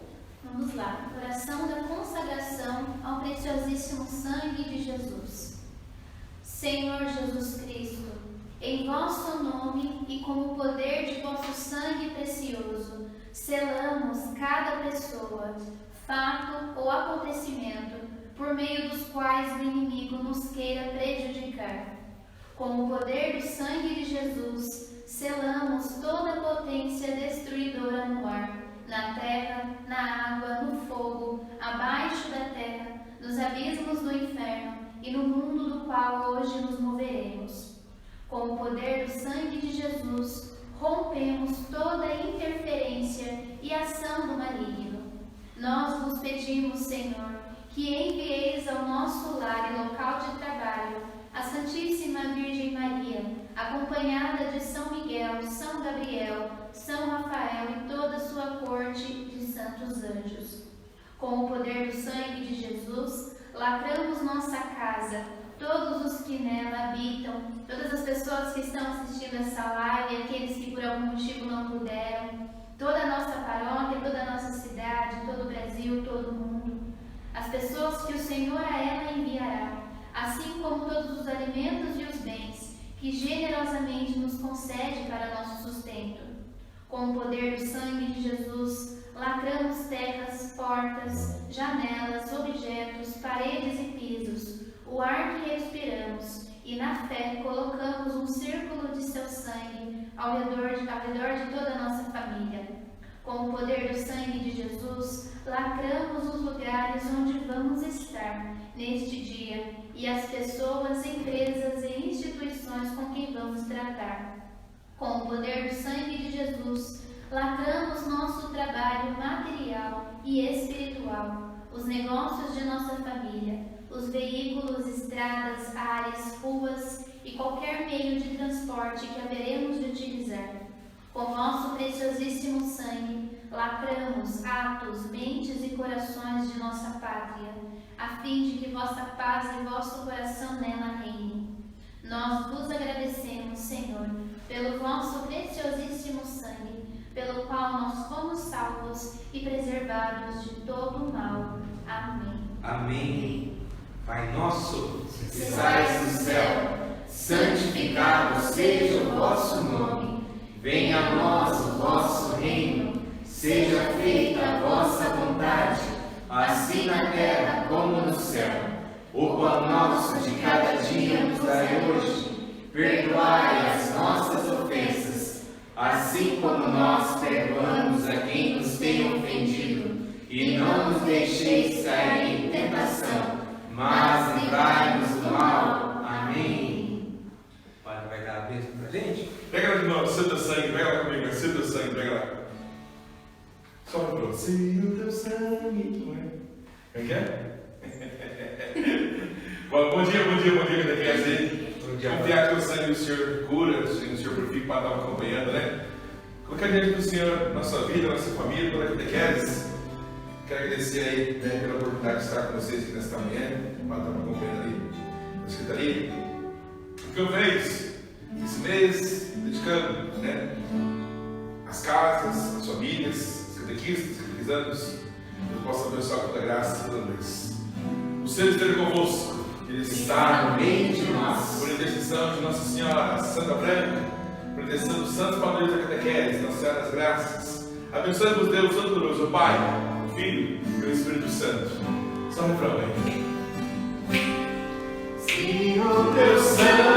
Vamos lá. Oração da consagração ao preciosíssimo sangue de Jesus. Senhor Jesus Cristo, em vosso nome e com o poder de vosso sangue precioso, selamos cada pessoa, fato ou acontecimento, por meio dos quais o inimigo nos queira prejudicar. Com o poder do sangue de Jesus, selamos toda a potência destruidora no ar, na terra, na água, no fogo, abaixo da terra, nos abismos do inferno e no mundo do qual hoje nos moveremos. Com o poder do sangue de Jesus, rompemos toda interferência e ação do maligno. Nós vos pedimos, Senhor, que envieis ao nosso lar e local de trabalho a Santíssima Virgem Maria, acompanhada de São Miguel, São Gabriel, São Rafael e toda a sua corte de santos anjos. Com o poder do sangue de Jesus, lacramos nossa casa, todos os que nela habitam, todas as pessoas que estão assistindo essa live, aqueles que por algum motivo não puderam, toda a nossa paróquia, toda a nossa cidade, todo o Brasil, todo o mundo, as pessoas que o Senhor a ela enviará, assim como todos os alimentos e os bens nos concede para nosso sustento. Com o poder do sangue de Jesus, lacramos terras, portas, janelas, objetos, paredes e pisos, o ar que respiramos, e na fé colocamos um círculo de seu sangue ao redor de toda a nossa família. Com o poder do sangue de Jesus, lacramos os lugares onde vamos estar neste dia e as pessoas, empresas e instituições com quem vamos tratar. Com o poder do sangue de Jesus, lacramos nosso trabalho material e espiritual, os negócios de nossa família, os veículos, estradas, áreas, ruas e qualquer meio de transporte que haveremos de utilizar. Com nosso preciosíssimo sangue, lacramos atos, mentes e corações de nossa pátria, a fim de que vossa paz e vosso coração nela reine. Nós vos agradecemos, Senhor, pelo vosso preciosíssimo sangue, pelo qual nós fomos salvos e preservados de todo o mal. Amém. Amém. Pai nosso, que Estais no céu, santificado seja o vosso nome. Venha a nós o vosso reino. Seja feita a vossa vontade, assim na terra como no céu. O pão nosso de cada dia nos dai hoje. Perdoai as nossas ofensas, assim como nós perdoamos a quem nos tem ofendido. E não nos deixeis cair em tentação, mas livrai-nos do mal. Amém. O Padre vai dar a bênção pra gente? Pega lá de novo, senta sangue, pega lá comigo, senta sangue, pega lá. Só um pronto. Se o teu sangue, como é que é? Bom dia, catequese. Confiar que o sangue do Senhor cura, o Senhor purifica para estar acompanhando, né? Colocar diante do Senhor na sua vida, na sua família, pela catequese. Quero agradecer aí, né, pela oportunidade de estar com vocês aqui nesta manhã, para estar me acompanhando ali na secretaria. O que eu fiz esse mês, dedicando, né, as casas, as famílias, os catequistas, catequizandos, eu posso abençoar com a graça toda vez. O Senhor esteja convosco, Ele está no meio de nós. Por intercessão de Nossa Senhora Santa Branca, por intercessão dos santos padrinhos da catequese, Nossa Senhora das Graças, abençoe-vos Deus Todo-Poderoso, o Pai, o Filho e o Espírito Santo. Só um refrão aí. Se o teu sangue